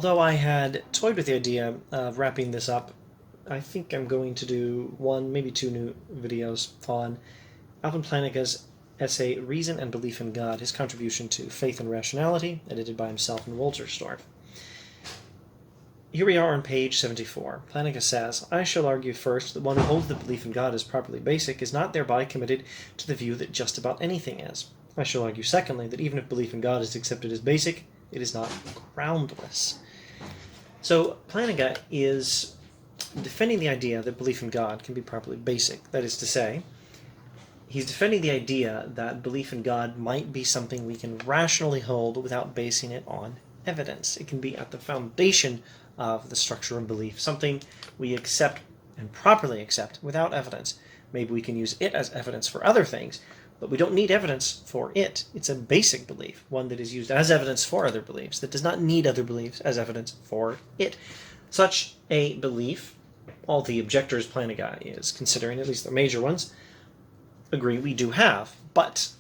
although I had toyed with the idea of wrapping this up, I think I'm going to do one, maybe two new videos on Alvin Plantinga's essay Reason and Belief in God, his contribution to Faith and Rationality, edited by himself and Wolterstorff. Here we are on page 74. Plantinga says, I shall argue first that one who holds the belief in God as properly basic is not thereby committed to the view that just about anything is. I shall argue secondly that even if belief in God is accepted as basic, it is not groundless. So Plantinga is defending the idea that belief in God can be properly basic. That is to say, he's defending the idea that belief in God might be something we can rationally hold without basing it on evidence. It can be at the foundation of the structure of belief, something we accept and properly accept without evidence. Maybe we can use it as evidence for other things, but we don't need evidence for it. It's a basic belief, one that is used as evidence for other beliefs, that does not need other beliefs as evidence for it. Such a belief, all the objectors Plantinga is considering, at least the major ones, agree we do have, but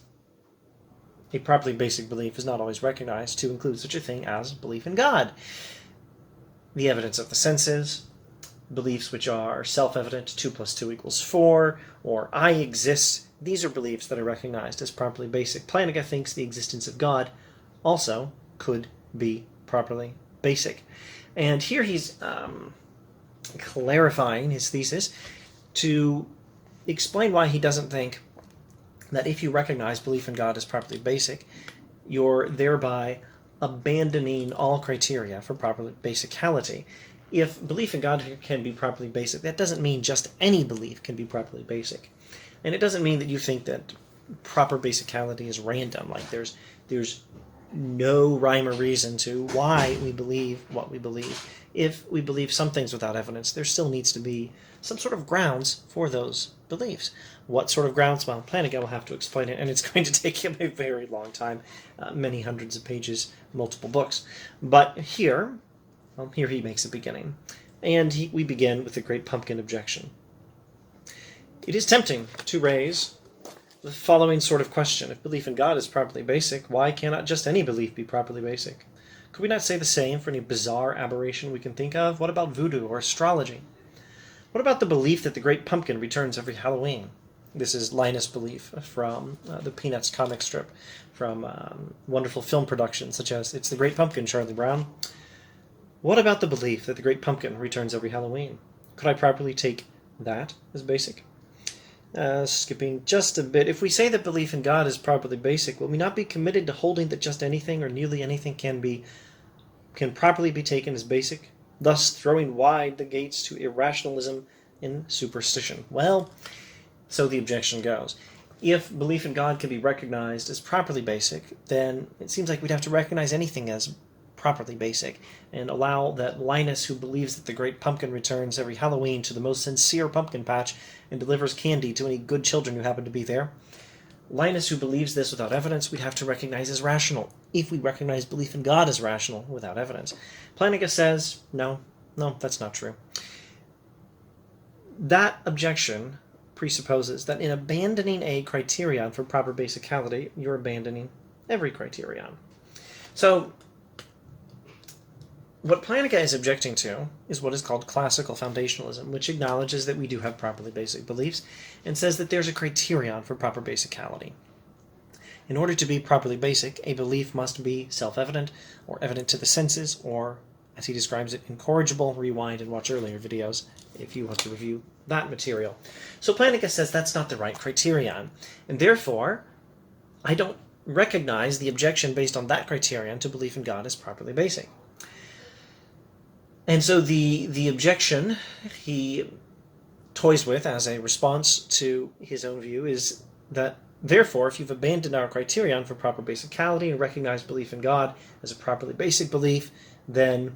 a properly basic belief is not always recognized to include such a thing as belief in God. The evidence of the senses, beliefs which are self-evident, 2 + 2 = 4, or I exist, these are beliefs that are recognized as properly basic. Plantinga thinks the existence of God also could be properly basic. And here he's clarifying his thesis to explain why he doesn't think that if you recognize belief in God as properly basic, you're thereby abandoning all criteria for proper basicality. If belief in God can be properly basic, that doesn't mean just any belief can be properly basic. And it doesn't mean that you think that proper basicality is random, like there's no rhyme or reason to why we believe what we believe. If we believe some things without evidence, there still needs to be some sort of grounds for those beliefs. What sort of grounds? Well, Plantinga will have to explain it, and it's going to take him a very long time, many hundreds of pages, multiple books. But here he makes a beginning. And we begin with the great pumpkin objection. It is tempting to raise the following sort of question. If belief in God is properly basic, why cannot just any belief be properly basic? Could we not say the same for any bizarre aberration we can think of? What about voodoo or astrology? What about the belief that the great pumpkin returns every Halloween? This is Linus' belief from the Peanuts comic strip, from wonderful film productions such as It's the Great Pumpkin, Charlie Brown. What about the belief that the great pumpkin returns every Halloween? Could I properly take that as basic? Skipping just a bit, if we say that belief in God is properly basic, will we not be committed to holding that just anything or nearly anything can properly be taken as basic, thus throwing wide the gates to irrationalism and superstition? Well, so the objection goes. If belief in God can be recognized as properly basic, then it seems like we'd have to recognize anything as properly basic, and allow that Linus, who believes that the great pumpkin returns every Halloween to the most sincere pumpkin patch and delivers candy to any good children who happen to be there, Linus, who believes this without evidence, we'd have to recognize as rational, if we recognize belief in God as rational without evidence. Plantinga says, no, that's not true. That objection presupposes that in abandoning a criterion for proper basicality, you're abandoning every criterion. So, what Plantinga is objecting to is what is called classical foundationalism, which acknowledges that we do have properly basic beliefs and says that there's a criterion for proper basicality. In order to be properly basic, a belief must be self-evident or evident to the senses, or, as he describes it, incorrigible. Rewind and watch earlier videos if you want to review that material. So Plantinga says that's not the right criterion, and therefore I don't recognize the objection based on that criterion to belief in God as properly basic. And so the objection he toys with as a response to his own view is that, therefore, if you've abandoned our criterion for proper basicality and recognized belief in God as a properly basic belief, then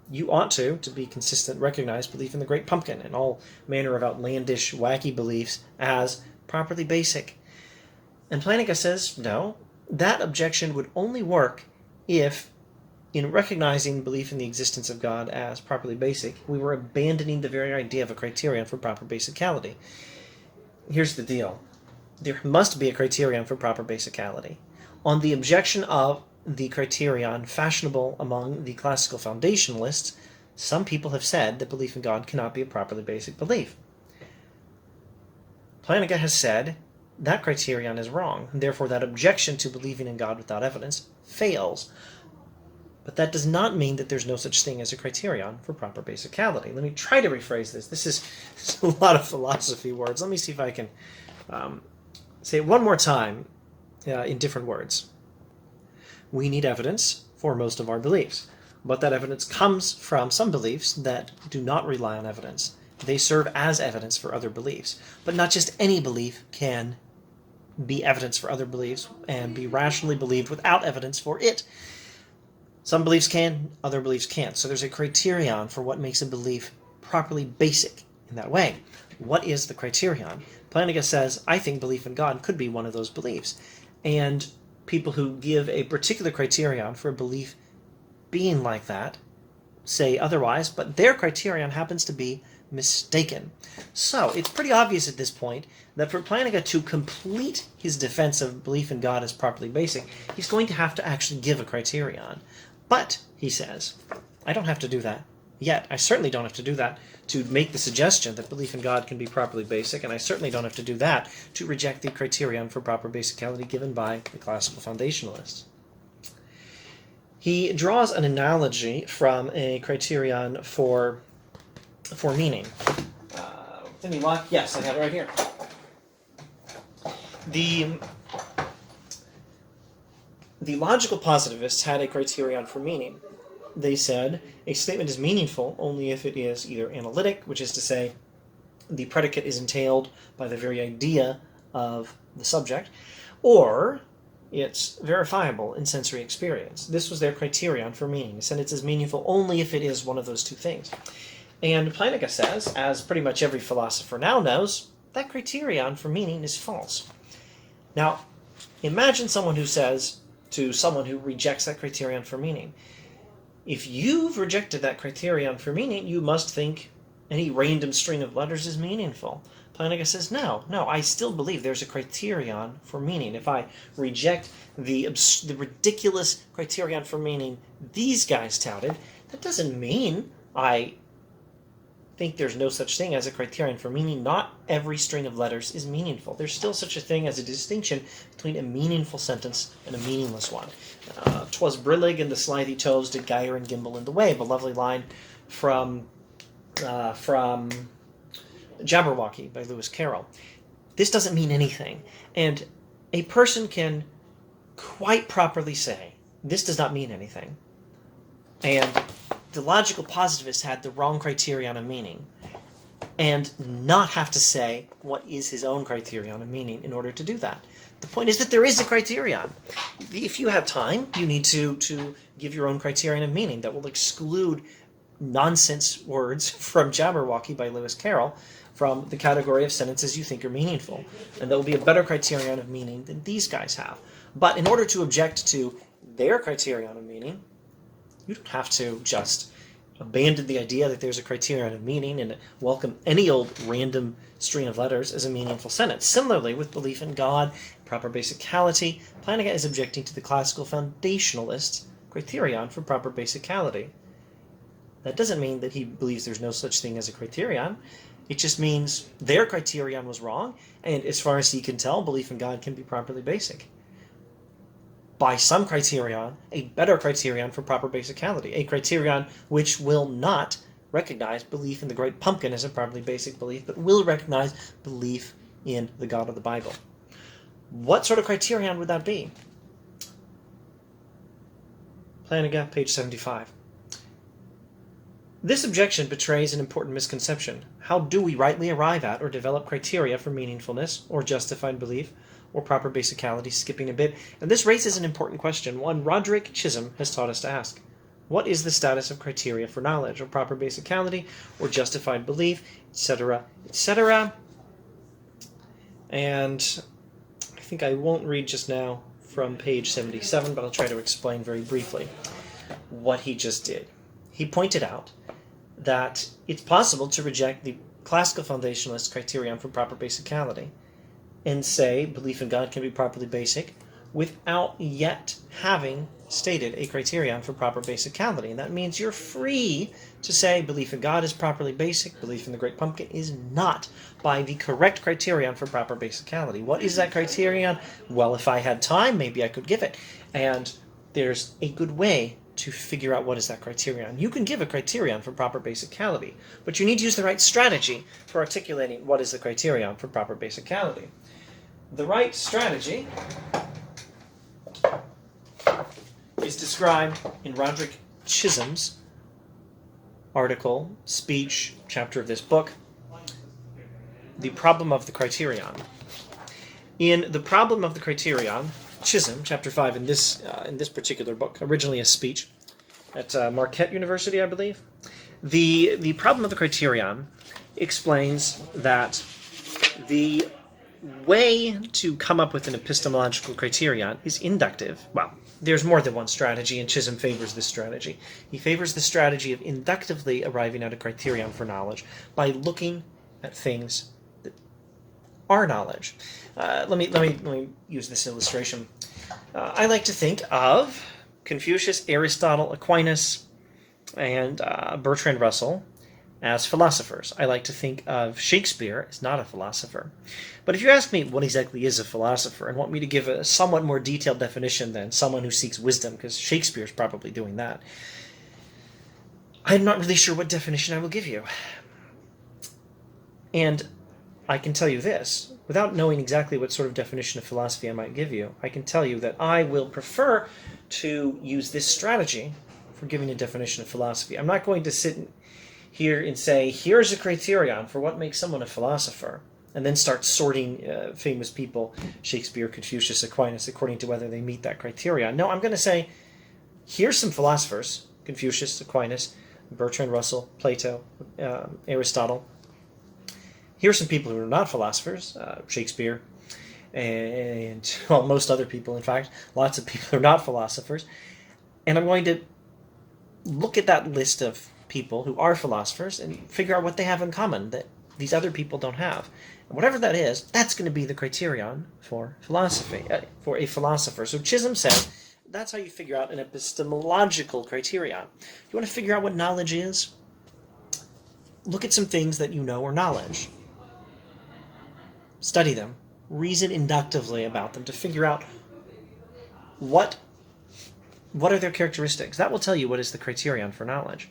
you ought to be consistent, recognize belief in the great pumpkin and all manner of outlandish, wacky beliefs as properly basic. And Plantinga says, no, that objection would only work if, in recognizing belief in the existence of God as properly basic, we were abandoning the very idea of a criterion for proper basicality. Here's the deal. There must be a criterion for proper basicality. On the objection of the criterion fashionable among the classical foundationalists, some people have said that belief in God cannot be a properly basic belief. Plantinga has said that criterion is wrong, and therefore that objection to believing in God without evidence fails. But that does not mean that there's no such thing as a criterion for proper basicality. Let me try to rephrase this. This is a lot of philosophy words. Let me see if I can say it one more time in different words. We need evidence for most of our beliefs, but that evidence comes from some beliefs that do not rely on evidence. They serve as evidence for other beliefs, but not just any belief can be evidence for other beliefs and be rationally believed without evidence for it. Some beliefs can, other beliefs can't. So there's a criterion for what makes a belief properly basic in that way. What is the criterion? Plantinga says, I think belief in God could be one of those beliefs. And people who give a particular criterion for a belief being like that say otherwise, but their criterion happens to be mistaken. So it's pretty obvious at this point that for Plantinga to complete his defense of belief in God as properly basic, he's going to have to actually give a criterion. But, he says, I don't have to do that yet. I certainly don't have to do that to make the suggestion that belief in God can be properly basic, and I certainly don't have to do that to reject the criterion for proper basicality given by the classical foundationalists. He draws an analogy from a criterion for meaning. Any luck? Yes, I have it right here. The logical positivists had a criterion for meaning. They said a statement is meaningful only if it is either analytic, which is to say the predicate is entailed by the very idea of the subject, or it's verifiable in sensory experience. This was their criterion for meaning. A sentence is meaningful only if it is one of those two things. And Plantinga says, as pretty much every philosopher now knows, that criterion for meaning is false. Now, imagine someone who says to someone who rejects that criterion for meaning, if you've rejected that criterion for meaning, you must think any random string of letters is meaningful. Plantinga says, no, I still believe there's a criterion for meaning. If I reject the ridiculous criterion for meaning these guys touted, that doesn't mean I think there's no such thing as a criterion for meaning. Not every string of letters is meaningful. There's still such a thing as a distinction between a meaningful sentence and a meaningless one. 'Twas brillig and the slithy toes did gyre and gimble in the wave, a lovely line from Jabberwocky by Lewis Carroll. This doesn't mean anything. And a person can quite properly say, this does not mean anything. And the logical positivist had the wrong criterion of meaning, and not have to say what is his own criterion of meaning in order to do that. The point is that there is a criterion. If you have time, you need to give your own criterion of meaning that will exclude nonsense words from Jabberwocky by Lewis Carroll from the category of sentences you think are meaningful. And that will be a better criterion of meaning than these guys have. But in order to object to their criterion of meaning, you don't have to just abandon the idea that there's a criterion of meaning and welcome any old random string of letters as a meaningful sentence. Similarly, with belief in God, proper basicality, Plantinga is objecting to the classical foundationalists' criterion for proper basicality. That doesn't mean that he believes there's no such thing as a criterion. It just means their criterion was wrong, and as far as he can tell, belief in God can be properly basic. By some criterion, a better criterion for proper basicality, a criterion which will not recognize belief in the Great Pumpkin as a properly basic belief, but will recognize belief in the God of the Bible. What sort of criterion would that be? Plantinga, page 75. This objection betrays an important misconception. How do we rightly arrive at or develop criteria for meaningfulness or justified belief or proper basicality, skipping a bit? And this raises an important question, one Roderick Chisholm has taught us to ask. What is the status of criteria for knowledge or proper basicality or justified belief, etc., etc.? And I think I won't read just now from page 77, but I'll try to explain very briefly what he just did. He pointed out that it's possible to reject the classical foundationalist criterion for proper basicality and say belief in God can be properly basic without yet having stated a criterion for proper basicality, and that means you're free to say belief in God is properly basic, belief in the Great Pumpkin is not, by the correct criterion for proper basicality. What is that criterion? Well, if I had time, maybe I could give it, and there's a good way to figure out what is that criterion. You can give a criterion for proper basicality, but you need to use the right strategy for articulating what is the criterion for proper basicality. The right strategy is described in Roderick Chisholm's article, speech, chapter of this book, The Problem of the Criterion. In The Problem of the Criterion, Chisholm, chapter 5, in this particular book, originally a speech at Marquette University, I believe, the Problem of the Criterion explains that the way to come up with an epistemological criterion is inductive. Well, there's more than one strategy, and Chisholm favors this strategy. He favors the strategy of inductively arriving at a criterion for knowledge by looking at things that are knowledge. Let me use this illustration. I like to think of Confucius, Aristotle, Aquinas, and Bertrand Russell as philosophers. I like to think of Shakespeare as not a philosopher. But if you ask me what exactly is a philosopher and want me to give a somewhat more detailed definition than someone who seeks wisdom, because Shakespeare's probably doing that, I'm not really sure what definition I will give you. And I can tell you this, without knowing exactly what sort of definition of philosophy I might give you, I can tell you that I will prefer to use this strategy for giving a definition of philosophy. I'm not going to sit here and say, here's a criterion for what makes someone a philosopher, and then start sorting famous people, Shakespeare, Confucius, Aquinas, according to whether they meet that criterion. No, I'm going to say, here's some philosophers, Confucius, Aquinas, Bertrand Russell, Plato, Aristotle. Here's some people who are not philosophers, Shakespeare, and well, most other people, in fact, lots of people who are not philosophers. And I'm going to look at that list of people who are philosophers and figure out what they have in common that these other people don't have. And whatever that is, that's going to be the criterion for philosophy, for a philosopher. So Chisholm said, that's how you figure out an epistemological criterion. You want to figure out what knowledge is? Look at some things that you know are knowledge. Study them. Reason inductively about them to figure out what are their characteristics. That will tell you what is the criterion for knowledge.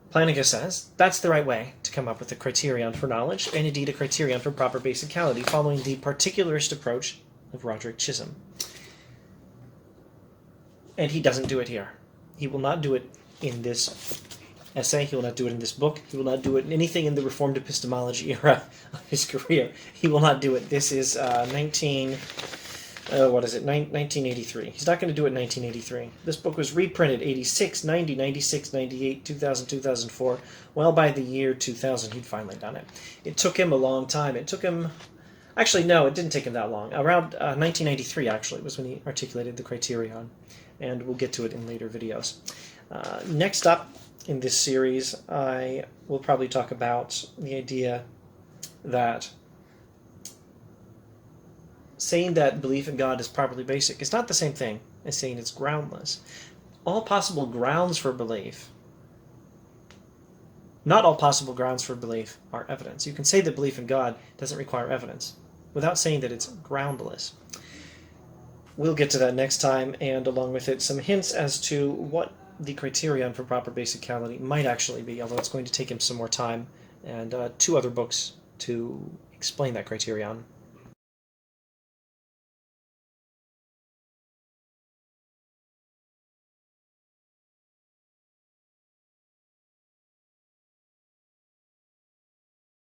Plantinga says that's the right way to come up with a criterion for knowledge, and indeed a criterion for proper basicality, following the particularist approach of Roderick Chisholm. And he doesn't do it here. He will not do it in this essay. He will not do it in this book. He will not do it in anything in the Reformed epistemology era of his career. He will not do it. This is 1983. He's not going to do it in 1983. This book was reprinted 86, 90, 96, 98, 2000, 2004. Well, by the year 2000, he'd finally done it. It took him a long time. It took him... Actually, no, it didn't take him that long. Around 1993, actually, was when he articulated the criterion. And we'll get to it in later videos. Next up in this series, I will probably talk about the idea that saying that belief in God is properly basic is not the same thing as saying it's groundless. All possible grounds for belief, not all possible grounds for belief are evidence. You can say that belief in God doesn't require evidence without saying that it's groundless. We'll get to that next time, and along with it, some hints as to what the criterion for proper basicality might actually be, although it's going to take him some more time, and 2 other books to explain that criterion.